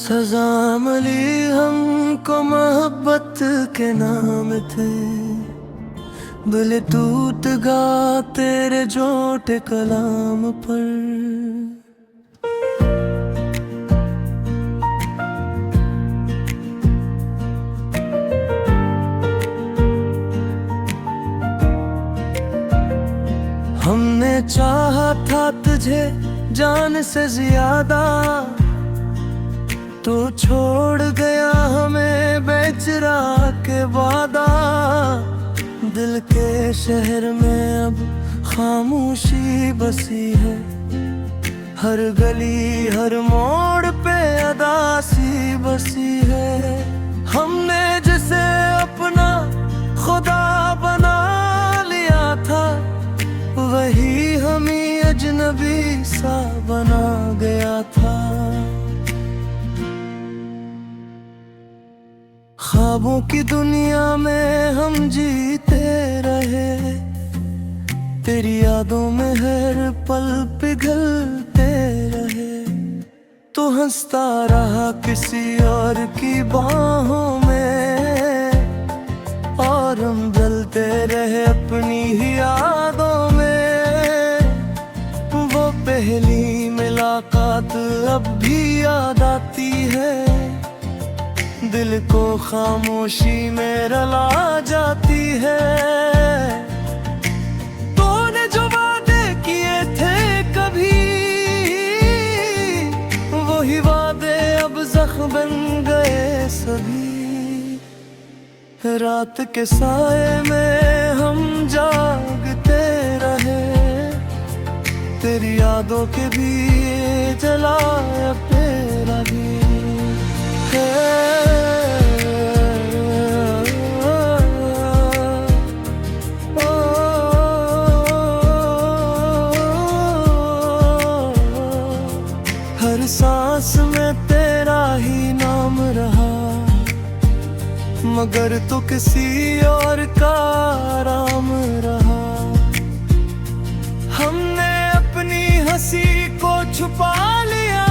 सजा मिली हमको मोहब्बत के नाम थे, दिल टूट गा तेरे झूठे कलाम पर। हमने चाहा था तुझे जान से ज्यादा, तू छोड़ गया हमें बेचरा के वादा। दिल के शहर में अब खामोशी बसी है, हर गली हर मोड़ पे अदासी बसी है। हमने जिसे अपना खुदा बना लिया था, वही हमें अजनबी सा बना गया था। ख्वाबों की दुनिया में हम जीते रहे, तेरी यादों में हर पल पिघलते रहे। तू हंसता रहा किसी और की बाहों में, और हम जलते रहे अपनी ही यादों में। वो पहली मुलाकात अब भी याद आती है, दिल को खामोशी में रुला जाती है। तूने जो वादे किए थे कभी, वही वादे अब जख्म बन गए सभी। रात के साए में हम जागते रहे, तेरी यादों के भी जलाया तेरा भी हर सांस में तेरा ही नाम रहा, मगर तू किसी और का आराम रहा। हमने अपनी हंसी को छुपा लिया,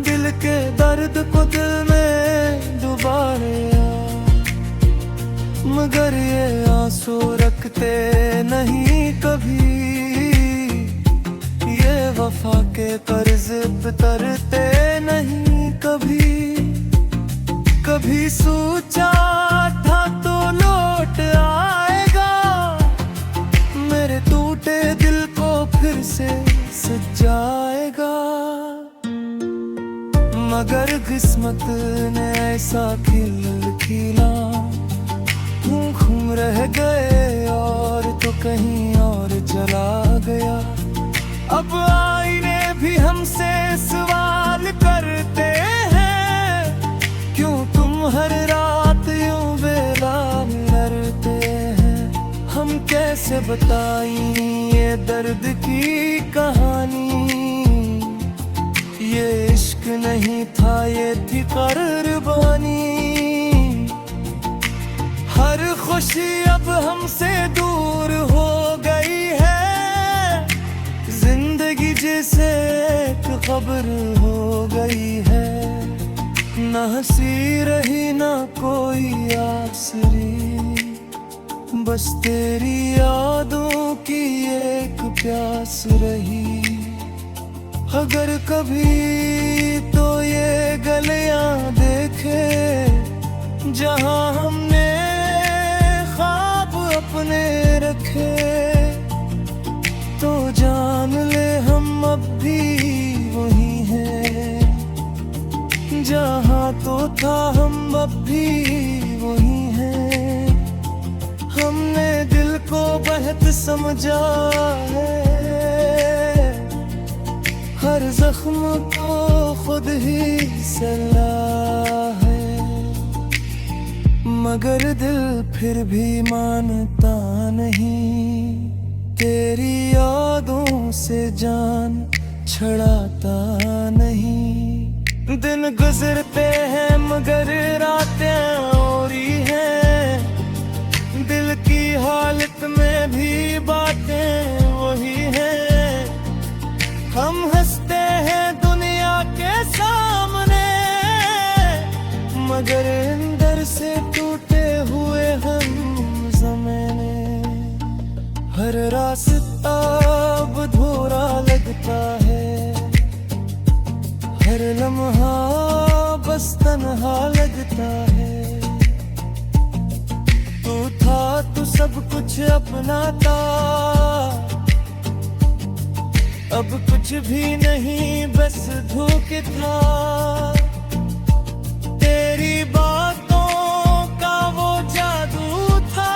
दिल के दर्द को दिल में डुबा लिया। मगर ये आंसू रखते नहीं कभी, ये वफा के कर्ज उतरते नहीं कभी। कभी सोचा था तो लौट आएगा, मेरे टूटे दिल को फिर से सजाएगा। मगर किस्मत ने ऐसा खिला, घूम रह गए और तो कहीं और चला गया। अब आईने भी हमसे सवाल करते हैं, क्यों तुम हर रात यूं बेला लड़ते हैं। हम कैसे बताएं ये दर्द की कहानी, ये इश्क नहीं था ये थी कुर्बानी। हर खुशी अब हमसे दूर हो गई है, जिंदगी जैसे एक खबर हो गई है। न हंसी रही न कोई आसरी, बस तेरी यादों की एक प्यास रही। अगर कभी तो ये गलियां देखे, जहां हमने ख्वाब अपने रखे, तो जान ले हम अब भी वही हैं। जहां तो था हम अब भी वही हैं। हमने दिल को बेहद समझा है, हर जख्म को खुद ही सलाह है। मगर दिल फिर भी मानता नहीं, तेरी यादों से जान छड़ाता नहीं। दिन गुजरते हैं मगर रातें और ही हैं, दिल की हालत में भी बातें वही हैं। हम हंसते हैं दुनिया के साथ, मगर अंदर से टूटे हुए हम ज़माने। हर रास्ता अब अधूरा लगता है, हर लम्हा बस तन्हा लगता है। तू था तो सब कुछ अपना था, अब कुछ भी नहीं बस धोखे था। तेरी बातों का वो जादू था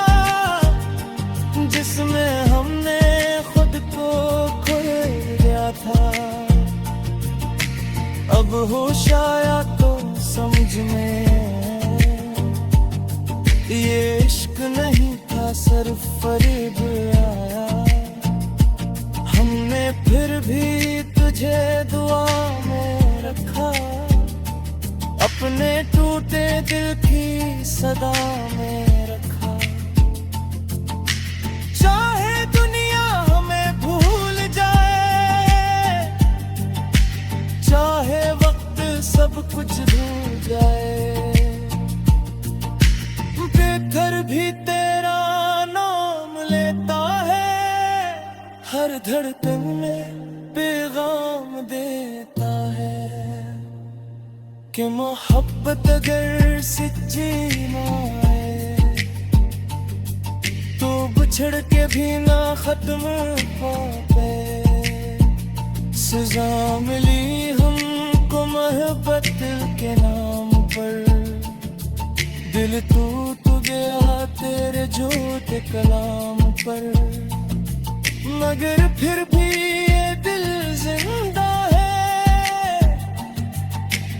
जिसमें हमने खुद को खो दिया था। अब होश आया तो समझ में ये इश्क नहीं था सिर्फ फरेब आया। हमने फिर भी तुझे दुआ में रखा, अपने टूटे दिल की सदा में रखा। चाहे दुनिया हमें भूल जाए, चाहे वक्त सब कुछ भूल जाए, बेघर भी तेरा नाम लेता है। हर धड़कन में पैगाम देता है कि मोहब्बत अगर सच्ची ना है तो बिछड़ के भी ना खत्म पाए। सजा मिली हमको मोहब्बत के नाम पर, दिल टूट गया तेरे झूठे कलाम पर। मगर फिर भी ये दिल जिंदा है,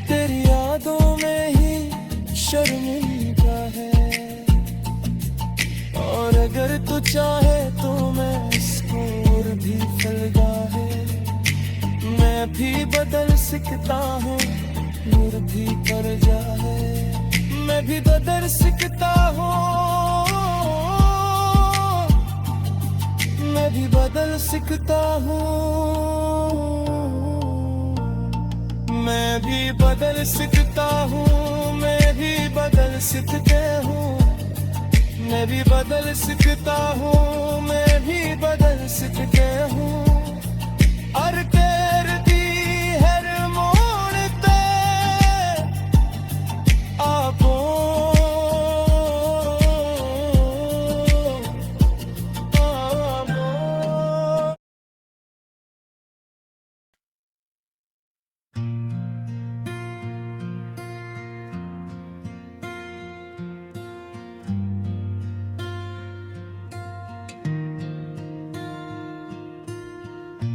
तेरी यादों में ही शर्मिंदा है। और अगर तू चाहे तो मैं इसको और भी फलगा है। मैं भी बदल सकता हूँ, नूर भी कर जाए। मैं भी बदल सकता हूँ, मैं भी बदल सकता हूँ। मैं भी बदल सकता हूँ, मैं भी बदल सकते हूँ। मैं भी बदल सकता हूँ, मैं भी बदल सकते हूँ। हर तेर दी हर मोड़ पे आपो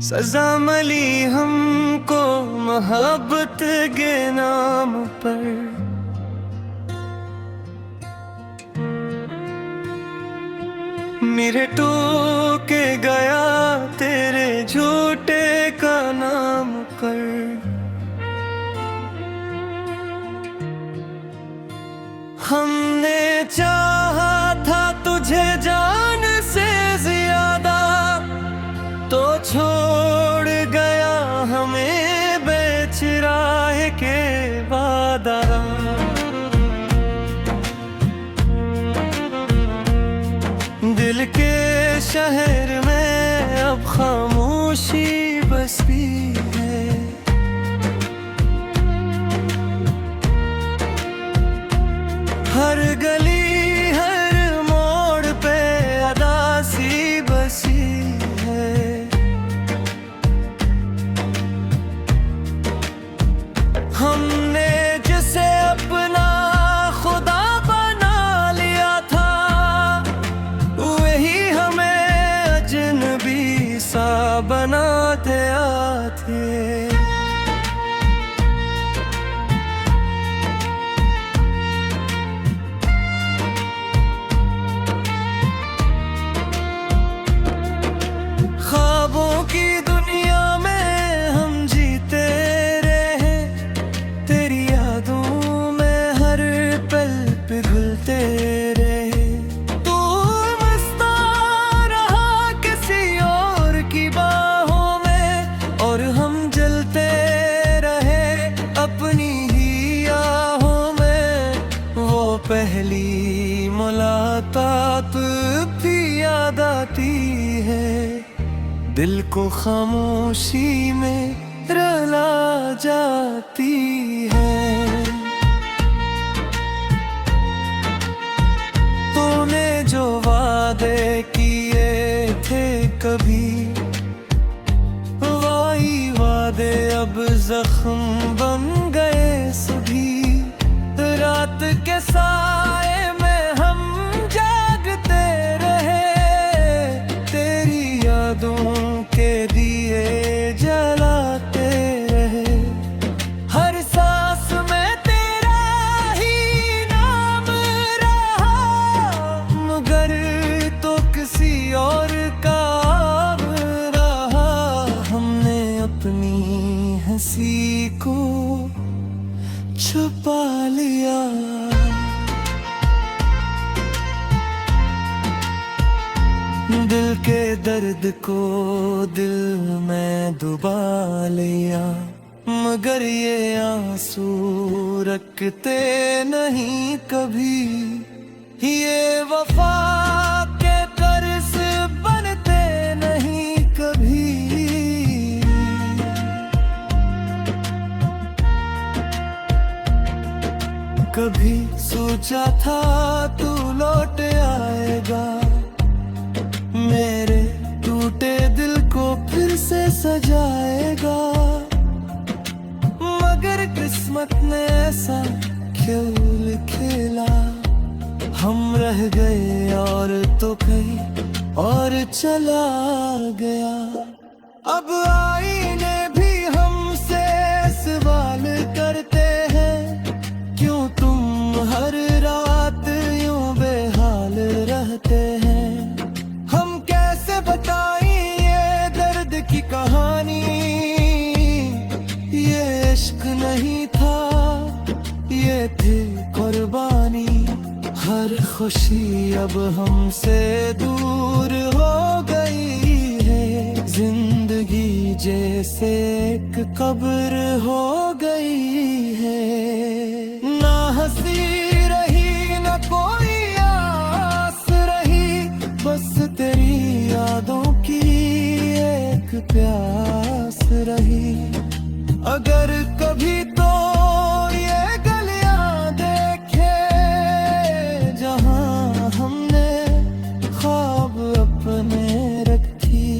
सजा मिली हमको मोहब्बत के नाम पर। मेरे टोके गया तेरे झूठे का नाम कर। हमने चाहा था तुझे जान से ज्यादा, तो छोड़ गया हमें बेच राह के वादा। दिल के शहर में अब खामोशी बसती है। हर गली हर मोड़ पे अदासी बसी है। हमने जिसे अपना खुदा बना लिया था, वही हमें अजनबी सा बनाते आते। ख्वाबों की दुनिया में हम जीते रहे, तेरी यादों में हर पल पिघलते रहे। तू मस्ता रहा किसी और की बाहों में, और हम जलते दिल को खामोशी में रुला जाती है। तूने जो वादे किए थे कभी, वही वादे अब जख्म बन गए सभी। रात के साए में हम जागते रहे, तेरी यादों के दिए जलाते रहे। हर सांस में तेरा ही नाम रहा, मगर तो किसी और का अब रहा। हमने अपनी हंसी को छुपा लिया, दिल के दर्द को दिल में दबा लिया। मगर ये आंसू रखते नहीं कभी, ये वफा के कर्ज बनते नहीं कभी। कभी सोचा था तू लौट आएगा, मेरे टूटे दिल को फिर से सजाएगा। मगर किस्मत ने ऐसा खेल खेला, हम रह गए और तो कहीं और चला गया। अब आईने भी हमसे सवाल करते हैं, क्यों तुम हर रात यूं बेहाल रहते हैं। हम कैसे बताएं ये दर्द की कहानी, ये इश्क नहीं था ये थी कुर्बानी। हर खुशी अब हमसे दूर हो गई है, जिंदगी जैसे एक कब्र हो गई है। ना हंसी रही ना कोई आस रही, बस तेरी यादों की एक प्यास रही। अगर कभी तो ये गलियां देखे जहां हमने ख्वाब अपने रखी,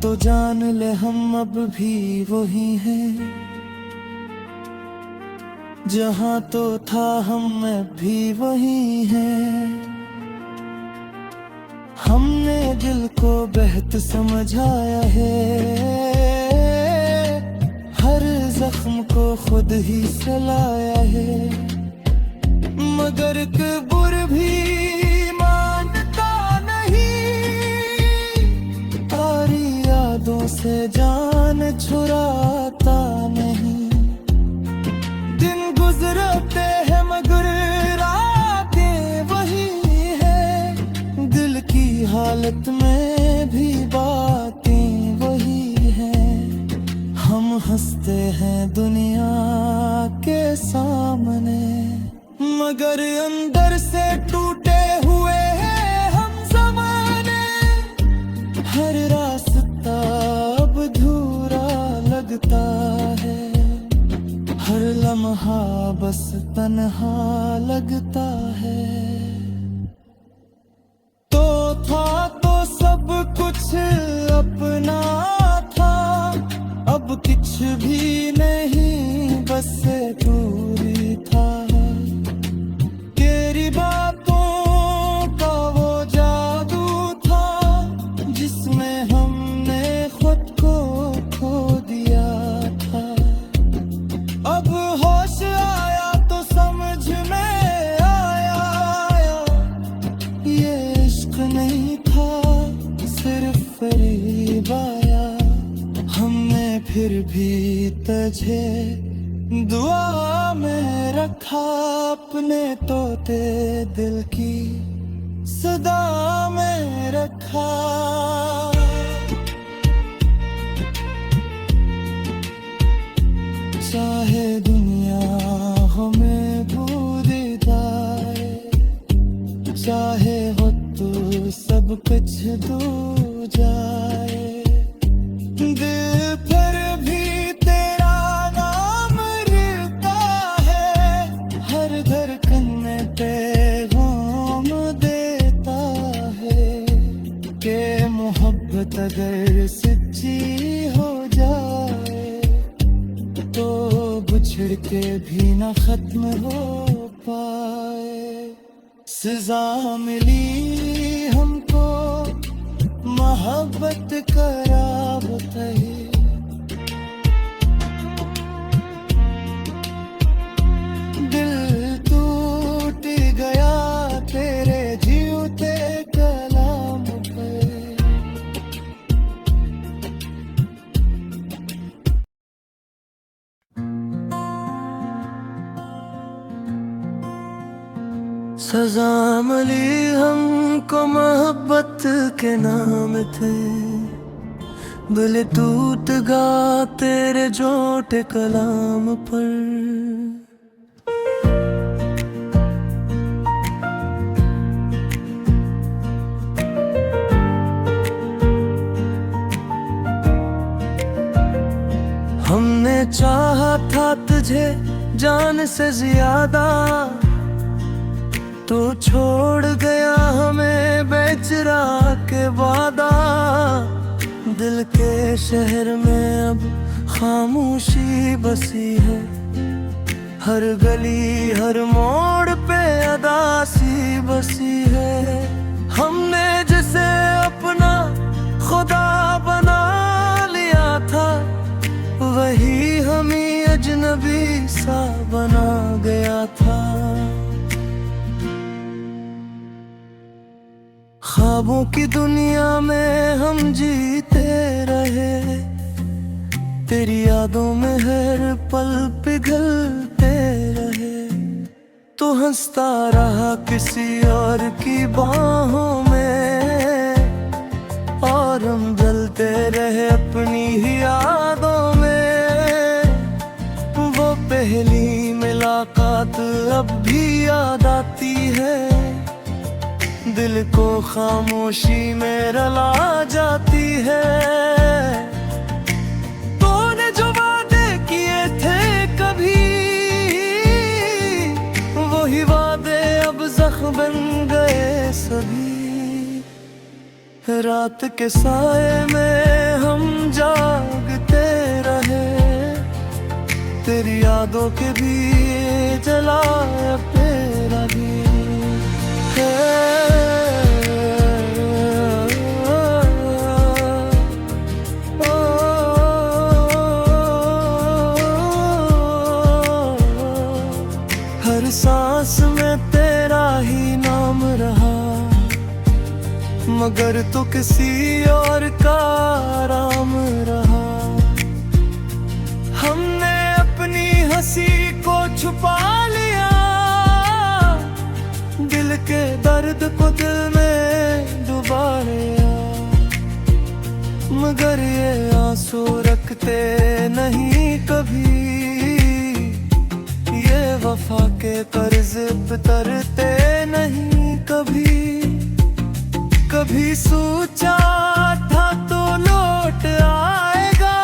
तो जान ले हम अब भी वही हैं। जहां तो था हम भी वही हैं। हमने दिल को बेहद समझाया है, हर जख्म को खुद ही सलाया है। मगर कब्र भी मानता नहीं, तारी यादों से जान छुड़ाता नहीं। दिन गुजरते हैं मगर रातें वही है, दिल की हालत में भी बातें वही हैं। हम हंसते हैं दुनिया के सामने, मगर अंदर से टूटे हुए हैं हम ज़माने। हर रास्ता अब अधूरा लगता है, हर लम्हा बस तन्हा लगता है। तो था तो सब कुछ अपना था, अब कुछ भी नहीं बस दूरी था। तेरी बातों का वो जादू था, जिसमें हमने खुद को खो दिया था। अब होश आया तो समझ में आया, ये इश्क नहीं था सिर्फ फरेब आया। हमने फिर भी तुझे दुआ में रखा, अपने तोते दिल की सदा में रखा। चाहे दुनिया हमें भूल जाए, चाहे हो तो सब कुछ दूर जाए। अगर सच्ची हो जाए तो बिछड़ के भी न खत्म हो पाए। सजा मिली हमको मोहब्बत करावत है, दिल टूट गया तेरे जीते कलाम पे। सजा मिली हमको मोहब्बत के नाम थे, दिल टूट गा तेरे झूठे कलाम पर। हमने चाहा था तुझे जान से ज्यादा, तू छोड़ गया हमें बेचरा के वादा। दिल के शहर में अब खामोशी बसी है, हर गली हर मोड़ पे अदासी बसी है। हमने जिसे अपना खुदा बना लिया था, वही हमें अजनबी सा बना गया था। ख्वाबों की दुनिया में हम जीते रहे, तेरी यादों में हर पल पिघलते रहे। तू हंसता रहा किसी और की बाहों में, और हम जलते रहे अपनी ही यादों में। वो पहली मुलाकात अब भी याद आती है, दिल को खामोशी में रला जाती है। तूने जो वादे किए थे कभी, वही वादे अब जख्म बन गए सभी। रात के साए में हम जागते रहे, तेरी यादों के भी जलाए तेरा भी हर सांस में तेरा ही नाम रहा, मगर तो किसी और का आराम रहा। हमने अपनी हंसी को छुपा लिया, दिल के दर्द को दिल में डुबा लिया। मगर ये आंसू रखते नहीं कभी, ये वफा के कर्ज पे तरते नहीं कभी। कभी सोचा था तो लौट आएगा,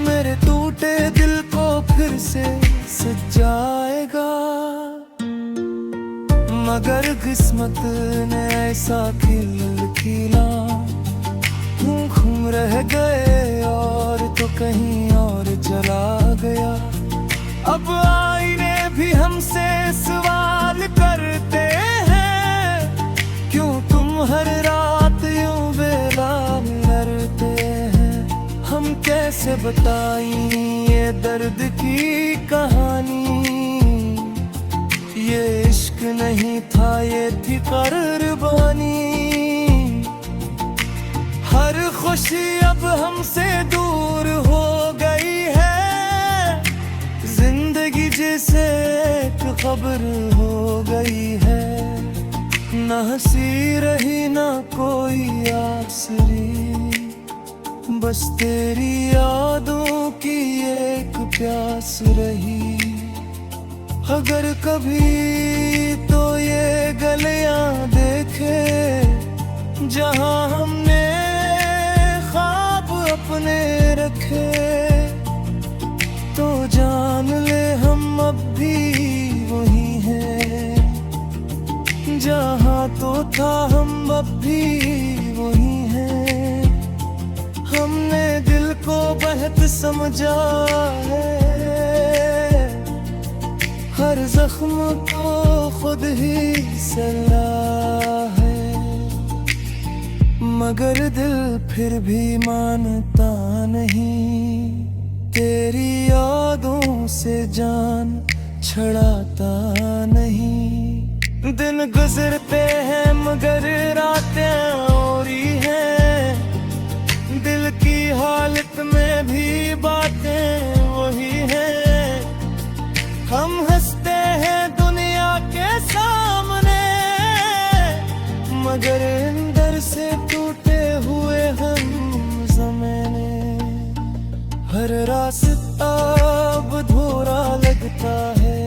मेरे टूटे दिल को फिर से सजाएगा। मगर किस्मत ने ऐसा खिल खिला, घूम रह गए और तो कहीं और चला गया। अब आईने भी हमसे सवाल करते हैं, क्यों तुम हर रात यूं बेला लड़ते हैं। हम कैसे बताएं ये दर्द की कहानी, ये इश्क नहीं था ये थी कुर्बानी। हर खुशी अब हमसे दूर हो गई है, जिंदगी जैसे एक खबर हो गई है। न हंसी रही न कोई आसरी, बस तेरी यादों की एक प्यास रही। अगर कभी तो ये गलियां देखे, जहां हमने ख्वाब अपने रखे, तो जान ले हम अब भी वही हैं। जहाँ तो था हम अब भी वही हैं। किस्मत समझा है, हर जख्म को खुद ही सलाह है। मगर दिल फिर भी मानता नहीं, तेरी यादों से जान छड़ाता नहीं। दिन गुजरते हैं मगर रातें और ही हैं, दिल की हालत में भी बातें वही हैं। हम हंसते हैं दुनिया के सामने, मगर अंदर से टूटे हुए हम ज़माने। हर रास्ता अब अधूरा लगता है,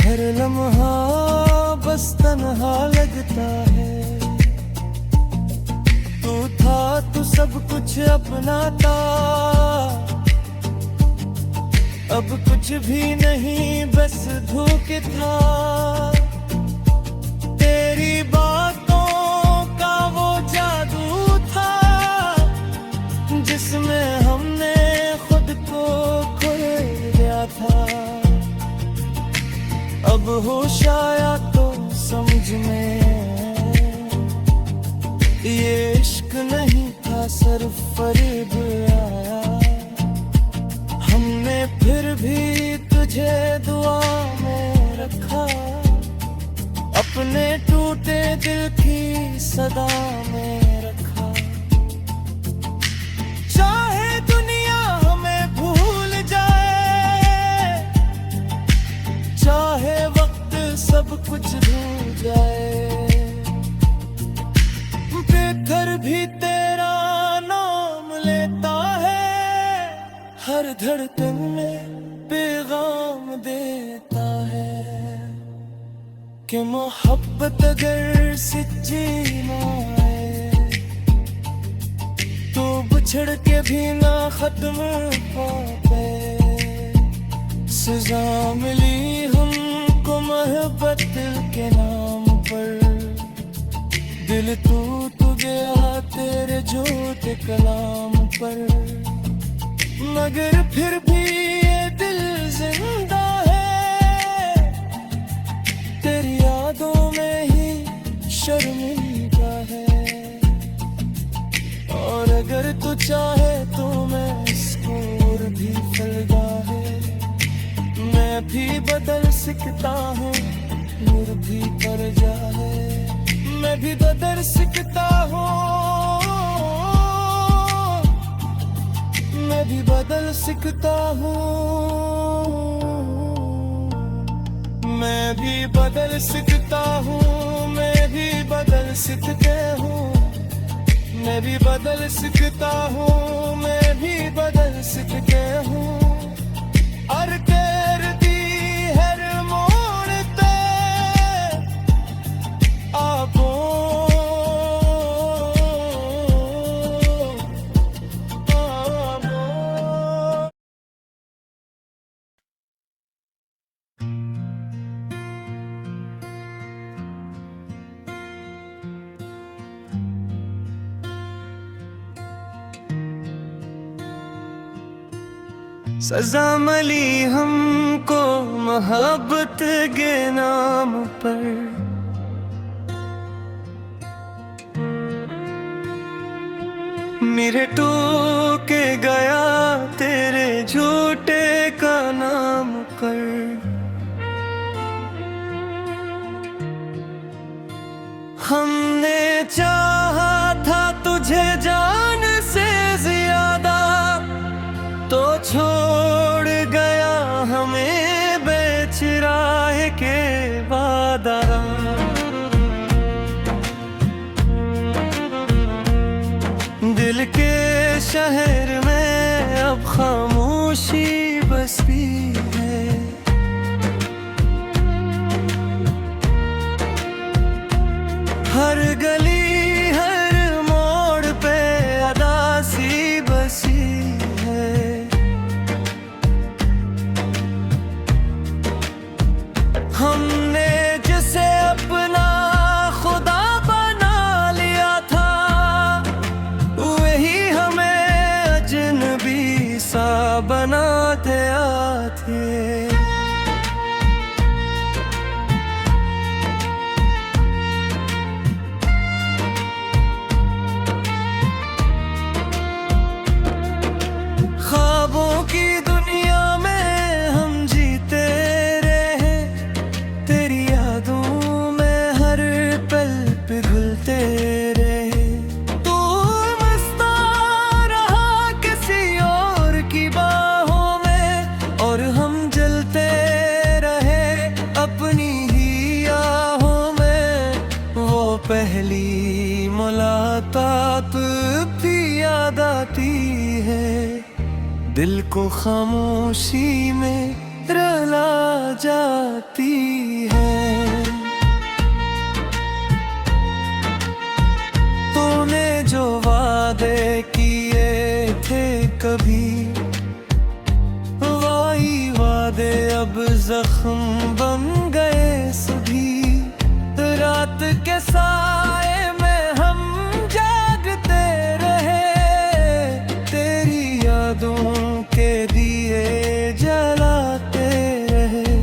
हर लम्हा बस तन्हा लगता है। तू था तू सब कुछ अपना था, अब कुछ भी नहीं बस धोखे था। तेरी बातों का वो जादू था, जिसमें हमने खुद को खो दिया था। अब होश आया तो समझ में, ये इश्क नहीं था सिर्फ फरेब आया। हमने फिर भी तुझे दुआ में रखा, अपने टूटे दिल की सदा में रखा। चाहे दुनिया हमें भूल जाए, चाहे वक्त सब कुछ भूल जाए, बेघर भी तेरा नाम लेता है। हर धड़कन में पैगाम देता है कि मोहब्बत अगर सच्ची ना है, तो बिछड़ के भी ना खत्म पाते। सजा मिली हमको मोहब्बत के नाम पर, दिल टूट गया तेरे झूठे कलाम पर। मगर फिर भी ये दिल जिंदा है, तेरी यादों में ही शर्मिंदा है। और अगर तू चाहे तो मैं इसको और भी फलदा है। मैं भी बदल सकता हूँ, नूर भी पर जाए। मैं भी बदल सकता हूँ, मैं भी बदल सकता हूँ। मैं भी बदल सकता हूँ, मैं भी बदल सकते हूँ। मैं भी बदल सकता हूँ, मैं भी बदल सकते हूँ। हर तेर दी हर मोड़ ते आपो सजा मिली हमको मोहब्बत के नाम पर। मेरे टोके गया तेरे झूठे का नाम कर। हमने चाहा था तुझे जान से ज्यादा, तो छोड़ गया हमें बेच राह के वादा। दिल के शहर में अब खामोशी बसती है। हर गली हर मोड़ पे अदासी बसी है। हमने जिसे अपना खुदा बना लिया था, वही हमें बनाते आते। ख्वाबों की दुनिया में हम जीते रहे, तेरी यादों में हर पल पिघलते रहे। तू मस्ता रहा किसी और की बाहों में, और हम जलते रहे अपनी ही आहों में। वो पहली मुलाकात भी याद आती है, दिल को खामोशी में रुला जाती है। तूने जो वादे किए थे कभी, वही वादे अब जख्म बन गए सभी। रात के साए में हम जागते रहे, तेरी यादों के दिए जलाते रहे।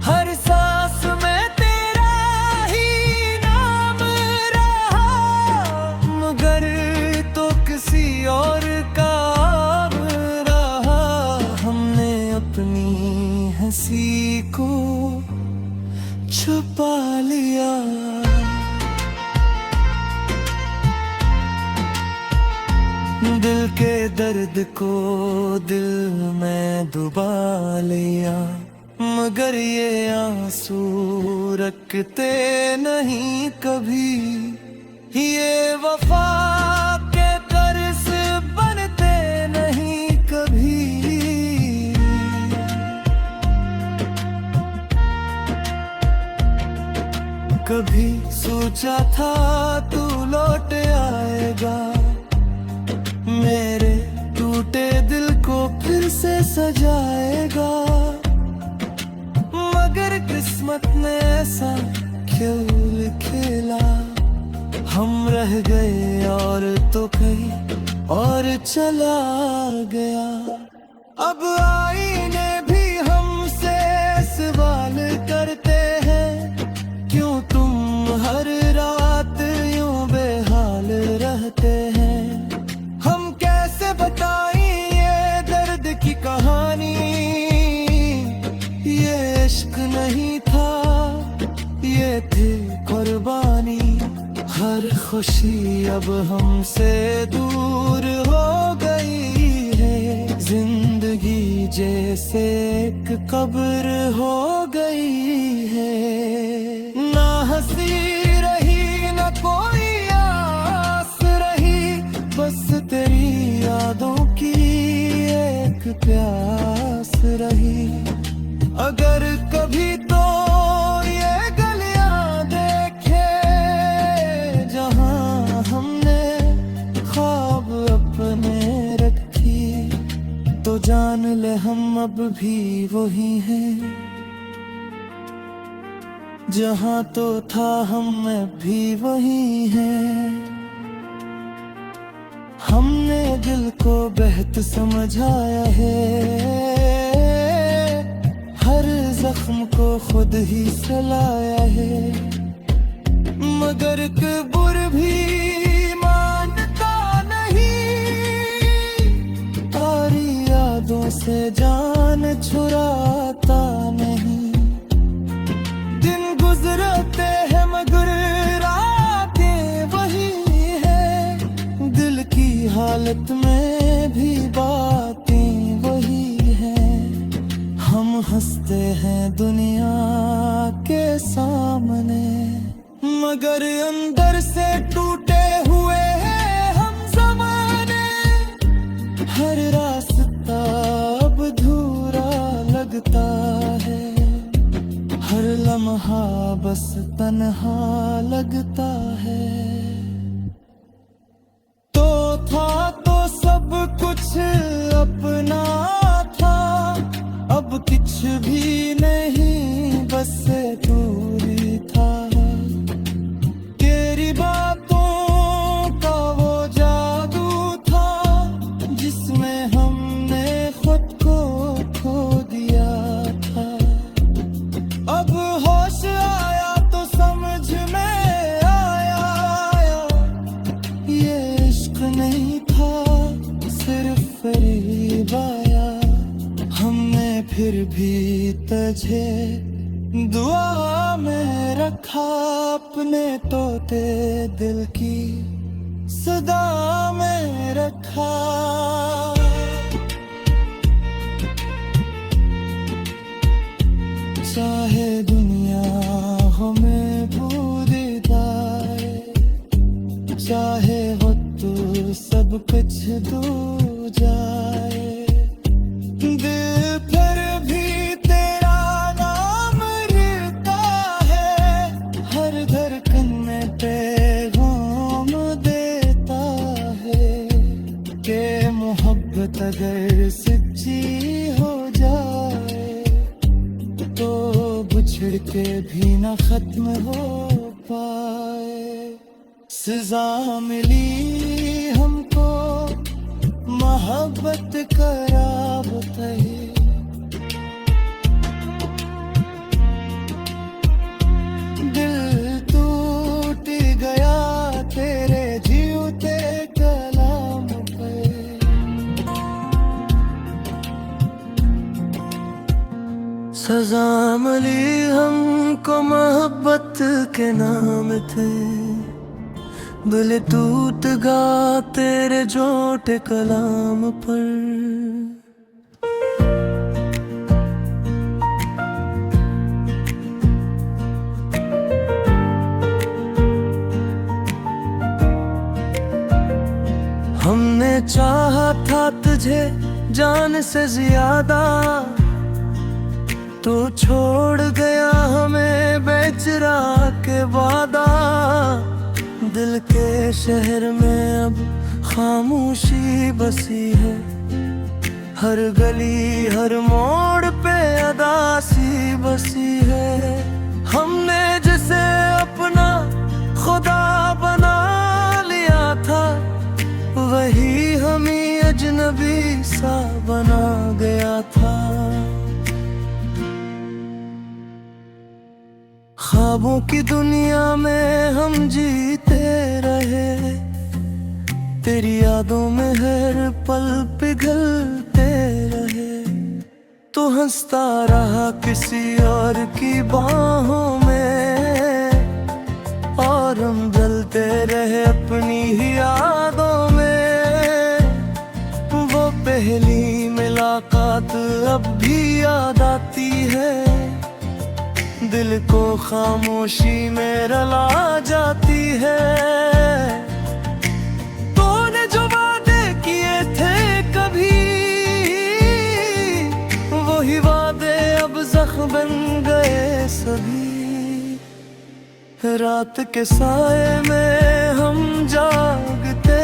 हर सांस में तेरा ही नाम रहा, मगर तो किसी और का अब रहा। हमने अपनी हंसी को छुपा लिया, दिल के दर्द को दिल में डुबा लिया। मगर ये आंसू रखते नहीं कभी, ये वफा के कर्ज बनते नहीं कभी। कभी सोचा था तू लौट आएगा, मेरे टूटे दिल को फिर से सजाएगा। मगर किस्मत ने ऐसा खेल खेला, हम रह गए और तो कहीं और चला गया। अब आईने भी हमसे सवाल करते हैं, क्यों तुम हर रात यूं बेहाल रहते हैं। हम कैसे बताएं ये दर्द की कहानी, ये इश्क नहीं था ये थी कुर्बानी। हर खुशी अब हमसे दूर हो गई है, जिंदगी जैसे एक कब्र हो गई है। ना हंसी रही ना कोई आस रही, बस तेरी यादों की एक प्यास रही। अगर कभी तो ये गलियां देखे जहां हमने ख्वाब अपने रखी, तो जान ले हम अब भी वही हैं। जहां तो था हम अब भी वही हैं। हमने दिल को बेहद समझाया है, हर जख्म को खुद ही सलाया है। मगर कब्र भी मानता नहीं, तारी यादों से जान छुड़ाता नहीं। दिन गुजरते हैं मगर रातें वही है, दिल की हालत में भी बातें वही हैं। हम हंसते हैं दुनिया के सामने, मगर अंदर से टूटे हुए हैं हम ज़माने। हर रास्ता अब अधूरा लगता है, हर लम्हा बस तन्हा लगता है। तो था तो सब कुछ अपना था, अब कुछ भी नहीं बस दूरी था। तेरी बातों का वो जादू था जिसमें हमने फिर भी तुझे दुआ में रखा, अपने तोते दिल की सदा में रखा। चाहे दुनिया हमें भूल जाए, चाहे हो तू सब कुछ दूर जाए, दिल फिर भी तेरा नाम लेता है, हर धड़कन में पैगाम देता है कि मोहब्बत अगर सच्ची हो जाए तो बिछड़ के भी न खत्म हो पाए। सजा मिली हमको मोहब्बत करावत है, दिल टूट गया तेरे जीते कलाम पे। सजा मिली हमको मोहब्बत के नाम थे, दिल टूट गा तेरे झूठे कलाम पर। हमने चाहा था तुझे जान से ज्यादा, तू छोड़ गया हमें बेचरा के वादा। दिल के शहर में अब खामोशी बसी है, हर गली हर मोड़ पे अदासी बसी है। हमने जिसे अपना खुदा बना लिया था, वही हमें अजनबी सा बना गया था। ख्वाबों की दुनिया में हम जीते रहे, तेरी यादों में हर पल पिघलते रहे। तू हंसता रहा किसी और की बाहों में, और हम जलते रहे अपनी ही यादों में। वो पहली मुलाकात अब भी याद आती है, दिल को खामोशी में रला जाती है। तूने जो वादे किए थे कभी, वही वादे अब जख्म बन गए सभी। रात के साए में हम जागते